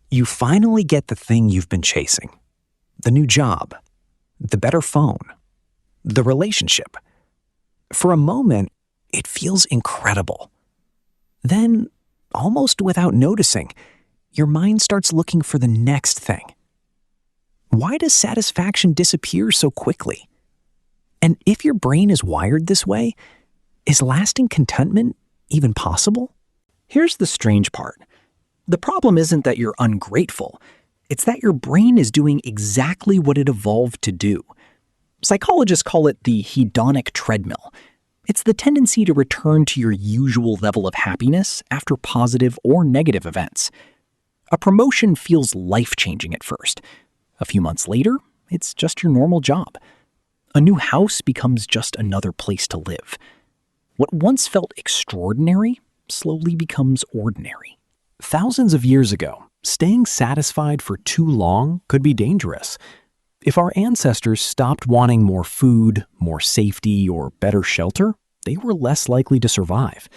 You finally get the thing you've been chasing. The new job, the better phone, the relationship. For a moment, it feels incredible. Then, almost without noticing, your mind starts looking for the next thing. Why does satisfaction disappear so quickly? And if your brain is wired this way, is lasting contentment even possible? Here's the strange part. The problem isn't that you're ungrateful. It's that your brain is doing exactly what it evolved to do. Psychologists call it the hedonic treadmill. It's the tendency to return to your usual level of happiness after positive or negative events. A promotion feels life-changing at first. A few months later, it's just your normal job. A new house becomes just another place to live. What once felt extraordinary slowly becomes ordinary. Thousands of years ago, staying satisfied for too long could be dangerous. If our ancestors stopped wanting more food, more safety, or better shelter, they were less likely to survive.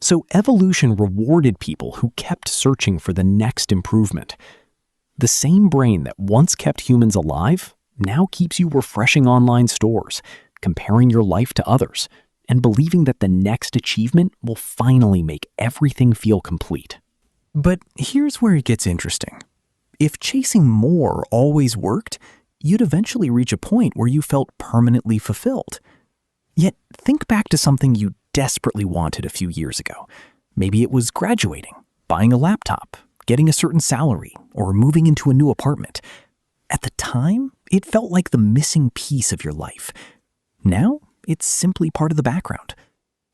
So evolution rewarded people who kept searching for the next improvement. The same brain that once kept humans alive now keeps you refreshing online stores, comparing your life to others, and believing that the next achievement will finally make everything feel complete. But here's where it gets interesting. If chasing more always worked, you'd eventually reach a point where you felt permanently fulfilled. Yet think back to something you desperately wanted a few years ago. Maybe it was graduating, buying a laptop, getting a certain salary, or moving into a new apartment. At the time, it felt like the missing piece of your life. Now, it's simply part of the background.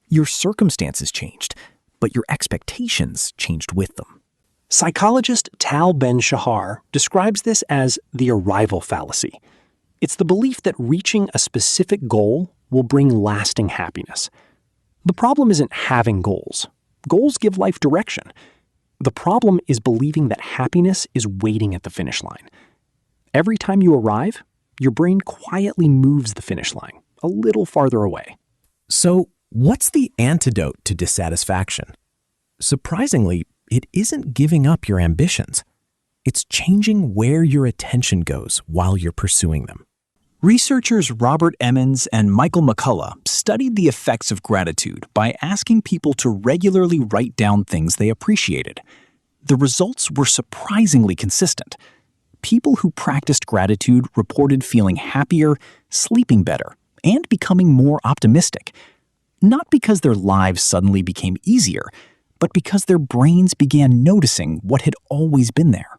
Your circumstances changed, but your expectations changed with them. Psychologist Tal Ben-Shahar describes this as the arrival fallacy. It's the belief that reaching a specific goal will bring lasting happiness. The problem isn't having goals. Goals give life direction. The problem is believing that happiness is waiting at the finish line. Every time you arrive, your brain quietly moves the finish line a little farther away. So, what's the antidote to dissatisfaction? Surprisingly, it isn't giving up your ambitions. It's changing where your attention goes while you're pursuing them. Researchers Robert Emmons and Michael McCullough studied the effects of gratitude by asking people to regularly write down things they appreciated. The results were surprisingly consistent. People who practiced gratitude reported feeling happier, sleeping better, and becoming more optimistic. Not because their lives suddenly became easier, but because their brains began noticing what had always been there.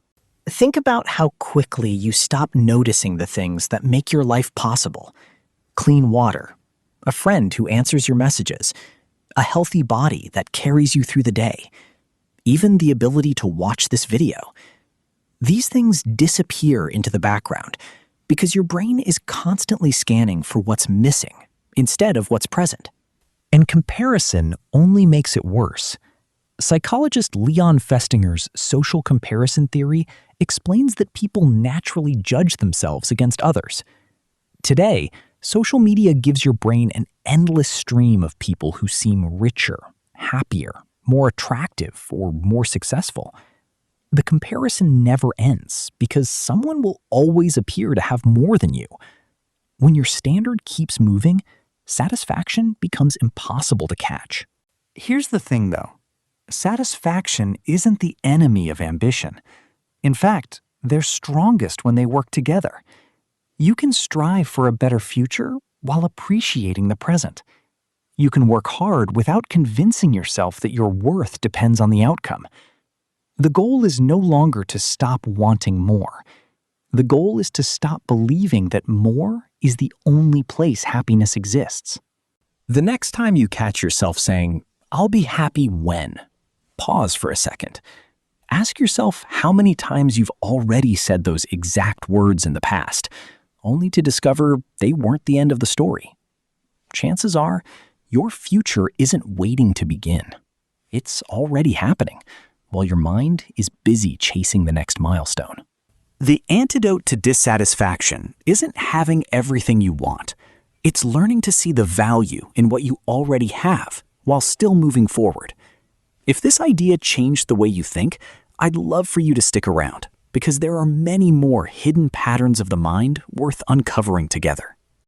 Think about how quickly you stop noticing the things that make your life possible. Clean water, a friend who answers your messages, a healthy body that carries you through the day, even the ability to watch this video. These things disappear into the background because your brain is constantly scanning for what's missing instead of what's present. And comparison only makes it worse. Psychologist Leon Festinger's social comparison theory explains that people naturally judge themselves against others. Today, social media gives your brain an endless stream of people who seem richer, happier, more attractive, or more successful. The comparison never ends because someone will always appear to have more than you. When your standard keeps moving, satisfaction becomes impossible to catch. Here's the thing, though. Satisfaction isn't the enemy of ambition. In fact, they're strongest when they work together. You can strive for a better future while appreciating the present. You can work hard without convincing yourself that your worth depends on the outcome. The goal is no longer to stop wanting more. The goal is to stop believing that more is the only place happiness exists. The next time you catch yourself saying, "I'll be happy when," pause for a second. Ask yourself how many times you've already said those exact words in the past, only to discover they weren't the end of the story. Chances are, your future isn't waiting to begin. It's already happening, while your mind is busy chasing the next milestone. The antidote to dissatisfaction isn't having everything you want. It's learning to see the value in what you already have while still moving forward. If this idea changed the way you think, I'd love for you to stick around, because there are many more hidden patterns of the mind worth uncovering together.